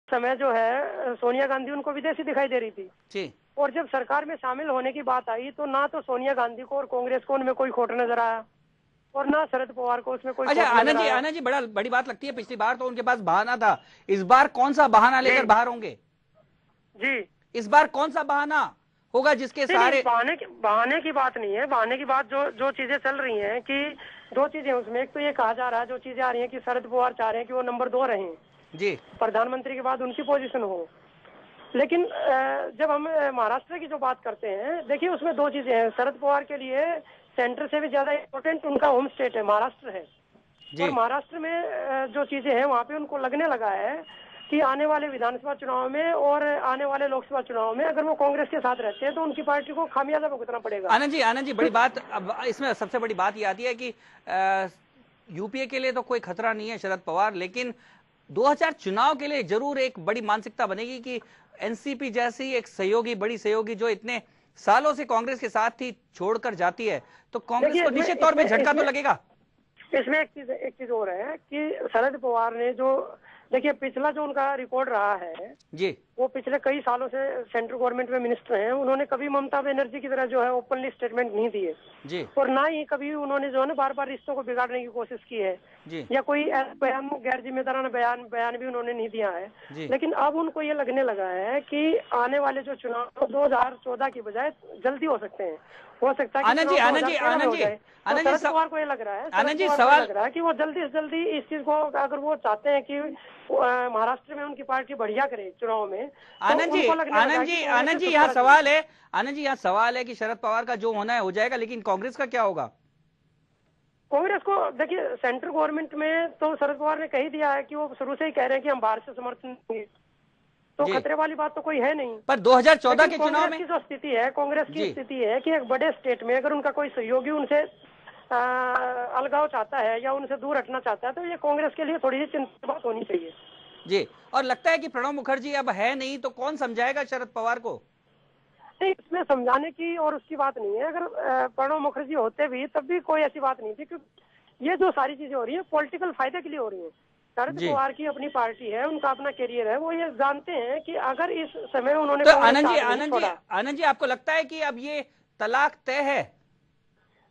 समय जो है सोनिया गांधी उनको विदेशी दिखाई दे रही थी जी। और जब सरकार में शामिल होने की बात आई तो ना तो सोनिया गांधी को और कांग्रेस को उनमें कोई खोट नजर आया और ना शरद पवार को उसमें कोई अच्छा खोट नजर आया। आनंद जी बड़ी बात लगती है, पिछली बार तो उनके पास बहाना था, इस बार कौन सा बहाना लेकर बाहर होंगे? जी, इस बार कौन सा बहाना होगा जिसके सहारे? बहाने की बात नहीं है। बहाने की बात जो जो चीजें चल रही हैं कि दो चीजें उसमें, एक तो ये कहा जा रहा है, जो चीजें आ रही हैं कि शरद पवार चाह रहे हैं कि वो नंबर 2 रहें, जी, प्रधानमंत्री के बाद उनकी पोजीशन हो। लेकिन जब हम महाराष्ट्र की जो बात करते हैं, देखिए उसमें दो चीजें हैं। शरद पवार के लिए सेंटर से भी ज्यादा इम्पोर्टेंट उनका होम स्टेट है, महाराष्ट्र है। और महाराष्ट्र में जो चीजें हैं वहाँ पे उनको लगने लगा है कि आने वाले विधानसभा चुनाव में और आने वाले लोकसभा चुनाव में अगर वो कांग्रेस के साथ रहते हैं तो उनकी पार्टी को खामियाजा भुगतना पड़ेगा। आनंद जी बड़ी बात, अब इसमें सबसे बड़ी बात ये आती है कि यूपीए के लिए तो कोई खतरा नहीं है शरद पवार, लेकिन 2000 चुनाव के लिए जरूर एक बड़ी मानसिकता बनेगी कि एनसीपी जैसी एक सहयोगी, बड़ी सहयोगी जो इतने सालों से कांग्रेस के साथ ही छोड़कर जाती है, तो कांग्रेस को निश्चित तौर पर झटका तो लगेगा। इसमें एक चीज और है कि शरद पवार ने जो, देखिए पिछला जो उनका रिकॉर्ड रहा है जी, वो पिछले कई सालों से सेंट्रल गवर्नमेंट में मिनिस्टर हैं, उन्होंने कभी ममता बनर्जी की तरह जो है ओपनली स्टेटमेंट नहीं दिए जी, और ना ही कभी उन्होंने जो है ना बार बार रिश्तों को बिगाड़ने की कोशिश की है जी, या कोई बयान, गैर जिम्मेदाराना बयान भी उन्होंने नहीं दिया है जी। लेकिन अब उनको ये लगने लगा है कि आने वाले जो चुनाव 2014 की बजाय जल्दी हो सकते हैं, हो सकता है कि आनंद जी पवार को ये लग रहा है, आनंद जी सवाल लग रहा है कि वो जल्दी से जल्दी इस चीज को, अगर वो चाहते हैं कि महाराष्ट्र में उनकी पार्टी बढ़िया करे चुनाव में, आनंद जी यहाँ सवाल है, आनंद जी यहाँ सवाल है कि शरद पवार का जो होना है हो जाएगा, लेकिन कांग्रेस का क्या होगा? कांग्रेस को देखिए सेंट्रल गवर्नमेंट में तो शरद पवार ने कही दिया है कि वो शुरू से ही कह रहे हैं कि हम बाहर से समर्थन देंगे, तो खतरे वाली बात तो कोई है नहीं। पर 2014 के चुनाव में की जो स्थिति है, कांग्रेस की स्थिति है कि एक बड़े स्टेट में अगर उनका कोई सहयोगी उनसे अलगाव चाहता है या उनसे दूर हटना चाहता है तो ये कांग्रेस के लिए थोड़ी सी चिंता की बात होनी चाहिए। जी, और लगता है कि प्रणब मुखर्जी अब है नहीं तो कौन समझाएगा शरद पवार को? नहीं, इसमें समझाने की और उसकी बात नहीं है। अगर प्रणब मुखर्जी होते भी तब भी कोई ऐसी बात नहीं थी, क्योंकि ये जो सारी चीजें हो रही है पॉलिटिकल फायदे के लिए हो रही है। शरद पवार की अपनी पार्टी है, उनका अपना करियर है, वो ये जानते हैं कि अगर इस समय उन्होंने तो आनंद जी आपको लगता है कि अब ये तलाक तय है?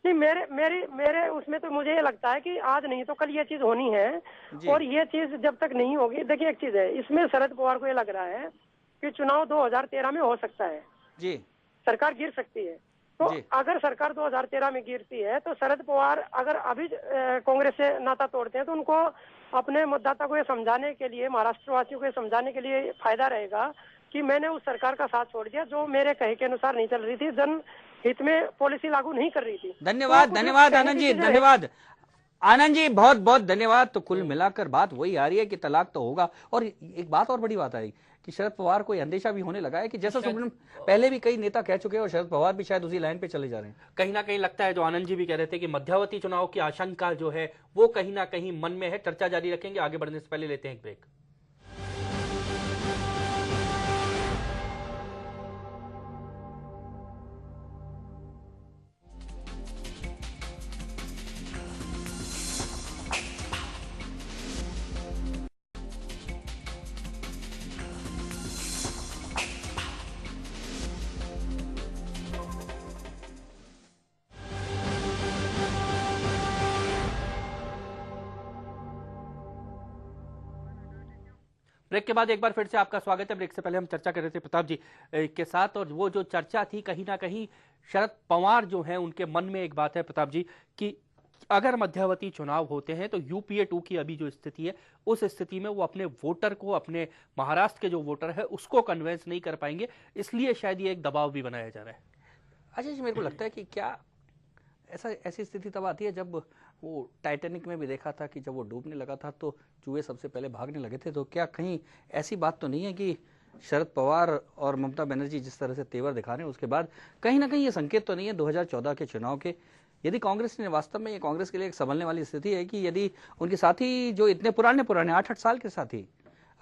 नहीं, मेरे उसमें तो मुझे ये लगता है कि आज नहीं तो कल ये चीज होनी है और ये चीज जब तक नहीं होगी, देखिए एक चीज है इसमें, शरद पवार को ये लग रहा है कि चुनाव 2013 में हो सकता है जी, सरकार गिर सकती है। तो अगर सरकार 2013 में गिरती है तो शरद पवार अगर अभी कांग्रेस से नाता तोड़ते हैं तो उनको अपने मतदाता को ये समझाने के लिए, महाराष्ट्र वासियों को ये समझाने के लिए फायदा रहेगा कि मैंने उस सरकार का साथ छोड़ दिया जो मेरे कहे के अनुसार नहीं चल रही थी, जन हित में पॉलिसी लागू नहीं कर रही थी। धन्यवाद आनंद जी, धन्यवाद आनंद जी, बहुत बहुत धन्यवाद। तो कुल मिलाकर बात वही आ रही है कि तलाक तो होगा। और एक बात और बड़ी बात आ रही कि शरद पवार को अंदेशा भी होने लगा है कि जैसा सुप्रीम पहले भी कई नेता कह चुके हैं और शरद पवार भी शायद उसी लाइन पे चले जा रहे हैं। कहीं ना कहीं लगता है, जो आनंद जी भी कह रहे थे कि मध्यावधि चुनाव की आशंका जो है वो कहीं ना कहीं मन में है। चर्चा जारी रखेंगे, आगे बढ़ने से पहले लेते हैं एक ब्रेक। ब्रेक के बाद एक बार फिर से आपका स्वागत है। ब्रेक से पहले हम चर्चा कर रहे थे प्रताप जी के साथ, और वो जो चर्चा थी कहीं ना कहीं शरद पवार जो है उनके मन में एक बात है प्रताप जी कि अगर मध्यावधि चुनाव होते हैं तो यूपीए 2 की अभी जो स्थिति है उस स्थिति में वो अपने वोटर को, अपने महाराष्ट्र के जो वोटर है उसको कन्विंस नहीं कर पाएंगे, इसलिए शायद ये एक दबाव भी बनाया जा रहा है। अच्छा जी, मेरे को लगता है कि क्या ऐसी स्थिति तब आती है जब वो टाइटैनिक में भी देखा था कि जब वो डूबने लगा था तो चूहे सबसे पहले भागने लगे थे। तो क्या कहीं ऐसी बात तो नहीं है कि शरद पवार और ममता बनर्जी जिस तरह से तेवर दिखा रहे हैं उसके बाद कहीं ना कहीं ये संकेत तो नहीं है 2014 के चुनाव के, यदि कांग्रेस ने वास्तव में, ये कांग्रेस के लिए एक संभलने वाली स्थिति है कि यदि उनके साथी जो इतने पुराने 8-8 साल के साथी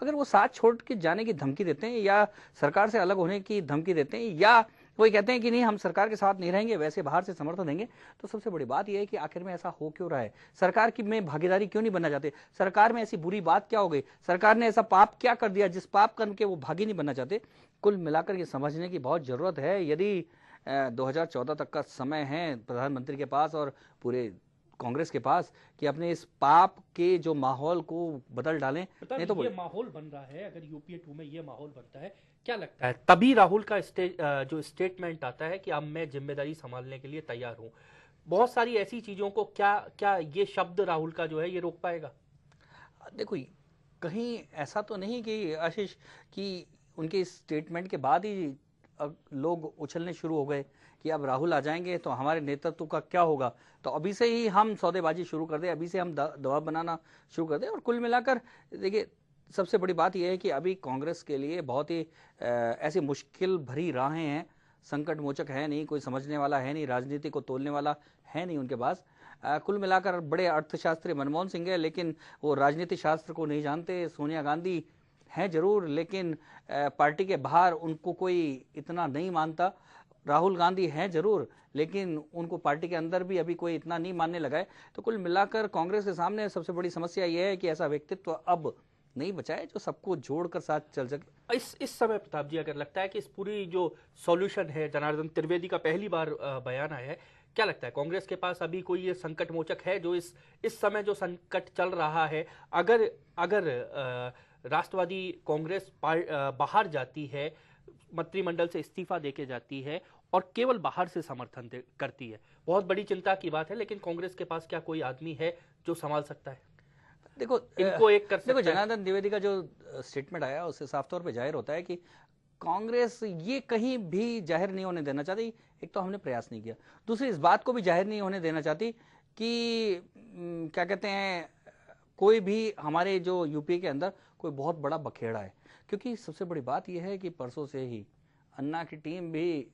अगर वो साथ छोड़ के जाने की धमकी देते हैं या सरकार से अलग होने की धमकी देते हैं या वही कहते हैं कि नहीं हम सरकार के साथ नहीं रहेंगे, वैसे बाहर से समर्थन देंगे। तो सबसे बड़ी बात यह है कि आखिर में ऐसा हो क्यों रहा है, सरकार की में भागीदारी क्यों नहीं बनना चाहते, सरकार में ऐसी बुरी बात क्या हो गई, सरकार ने ऐसा पाप क्या कर दिया जिस पाप करके वो भागी नहीं बनना चाहते। कुल मिलाकर ये समझने की बहुत जरूरत है। यदि 2014 तक का समय है प्रधानमंत्री के पास और पूरे कांग्रेस के पास कि अपने इस पाप के जो माहौल को बदल डालें, नहीं तो ये माहौल बन रहा है, अगर यूपीए 2 में ये माहौल बनता है, क्या लगता है तभी राहुल का जो स्टेटमेंट आता है कि अब मैं जिम्मेदारी संभालने के लिए तैयार हूं। बहुत सारी ऐसी चीजों को क्या ये शब्द राहुल का जो है ये रोक पाएगा? देखो कहीं ऐसा तो नहीं कि आशीष कि उनके स्टेटमेंट के बाद ही लोग उछलने शुरू हो गए कि अब राहुल आ जाएंगे तो हमारे नेतृत्व का क्या होगा, तो अभी से ही हम सौदेबाजी शुरू कर दें, अभी से हम दबाव बनाना शुरू कर दें। और कुल मिलाकर देखिए सबसे बड़ी बात यह है कि अभी कांग्रेस के लिए बहुत ही ऐसी मुश्किल भरी राहें हैं, संकट मोचक है नहीं, कोई समझने वाला है नहीं, राजनीति को तोलने वाला है नहीं उनके पास। कुल मिलाकर बड़े अर्थशास्त्री मनमोहन सिंह है, लेकिन वो राजनीति शास्त्र को नहीं जानते। सोनिया गांधी हैं जरूर, लेकिन पार्टी के बाहर उनको कोई इतना नहीं मानता। राहुल गांधी हैं जरूर, लेकिन उनको पार्टी के अंदर भी अभी कोई इतना नहीं मानने लगा है। तो कुल मिलाकर कांग्रेस के सामने सबसे बड़ी समस्या यह है कि ऐसा व्यक्तित्व अब नहीं बचा है जो सबको जोड़कर साथ चल सके। इस समय प्रताप जी अगर लगता है कि इस पूरी जो सॉल्यूशन है, जनार्दन त्रिवेदी का पहली बार बयान आया है, क्या लगता है कांग्रेस के पास अभी कोई ये संकट मोचक है जो इस समय जो संकट चल रहा है, अगर राष्ट्रवादी कांग्रेस बाहर जाती है, मंत्रिमंडल से इस्तीफा देके जाती है और केवल बाहर से समर्थन करती है, बहुत बड़ी चिंता की बात है, लेकिन कांग्रेस के पास क्या कोई आदमी है जो संभाल सकता है? देखो इनको एक कर सकता है। जनार्दन द्विवेदी का जो स्टेटमेंट आया उससे साफ तौर पे जाहिर होता है कि कांग्रेस ये कहीं भी जाहिर नहीं होने देना चाहती। एक तो हमने प्रयास नहीं किया, दूसरी इस बात को भी जाहिर नहीं होने देना चाहती कि क्या कहते हैं कोई भी हमारे जो यूपी के अंदर कोई बहुत बड़ा बखेड़ा है। क्योंकि सबसे बड़ी बात यह है कि परसों से ही अन्ना की टीम भी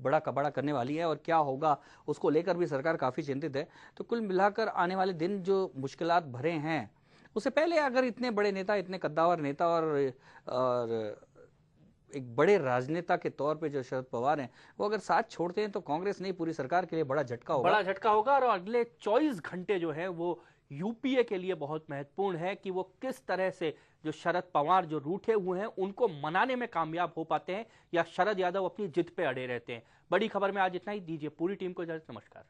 बड़ा कबाड़ा करने वाली है और क्या होगा उसको लेकर भी सरकार काफ़ी चिंतित है। तो कुल मिलाकर आने वाले दिन जो मुश्किलात भरे हैं, उससे पहले अगर इतने बड़े नेता, इतने कद्दावर नेता और एक बड़े राजनेता के तौर पे जो शरद पवार हैं, वो अगर साथ छोड़ते हैं तो कांग्रेस नहीं पूरी सरकार के लिए बड़ा झटका होगा। और अगले 24 घंटे जो है वो यूपीए के लिए बहुत महत्वपूर्ण है कि वो किस तरह से जो शरद पवार जो रूठे हुए हैं उनको मनाने में कामयाब हो पाते हैं या शरद यादव अपनी जिद पे अड़े रहते हैं। बड़ी खबर में आज इतना ही, दीजिए पूरी टीम को इजाजत। नमस्कार।